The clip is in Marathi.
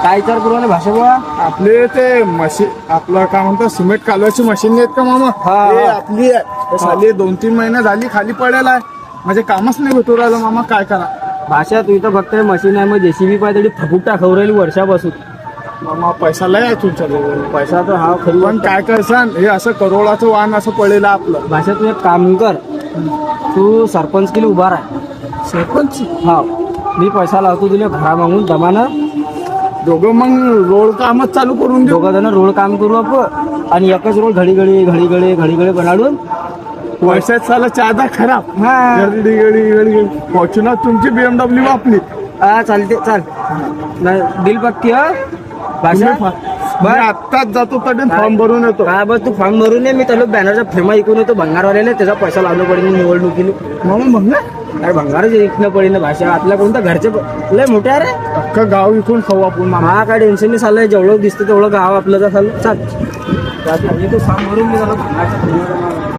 काय विचार करू ना भाषा बोळा. आपले ते मशीन आपलं काय म्हणतात सिमेंट कालवायची मशीन आहेत का मामा? हा. हे आपली आहे. साली 2-3 महिने झाली खाली पडेल आहे. म्हणजे कामच नाही भेटू राहिलं मामा, काय करा. भाषा तू इथं फक्त मशीन आहे, मग जेसीबी पाहिजे फुकुटा खाऊ राहिली वर्षापासून. मामा पैसा लय आहे तुमच्याजवळ. पैसा तर हा खरी पण काय करसान, हे असं करोडाचं वाहन असं पडेल आपलं. भाषा तू एक काम कर, तू सरपंच केली उभा राह. सरपंच हा, मी पैसा लावतो तुला घरा मागून दमानं. दोघं मग रोड कामच चालू करून देऊ. दोघं जण रोड काम करू आपण आणि एकच रोड घडी बनाडून. वर्षात साला चादा खराब. हा. घडी फॉर्च्युनर तुमची BMW आपली. हा चालते, चाल दिल पक्की. हा भाषा मी आत्ताच जातो तरी फॉर्म भरून येतो. काय बस तू फॉर्म भरून ये, मी त्याला बॅनरचा फेमा ऐकून येतो भंगारवाल्याला, त्याचा पैसा लावला पडेल निवडणुकीने. म्हणून मग ना अरे भंगारच ऐकणं पडेल ना भाषा. आपल्या कोणत्या घरचे लय मोठे आहे रे. अख्खं गाव इथून खाऊ आपण मामा. हा काय टेन्शन नाही चाललंय, जेवढं दिसतं तेवढं गाव आपलं तर चाललं. चाल तू फॉर्म भरून मी त्याला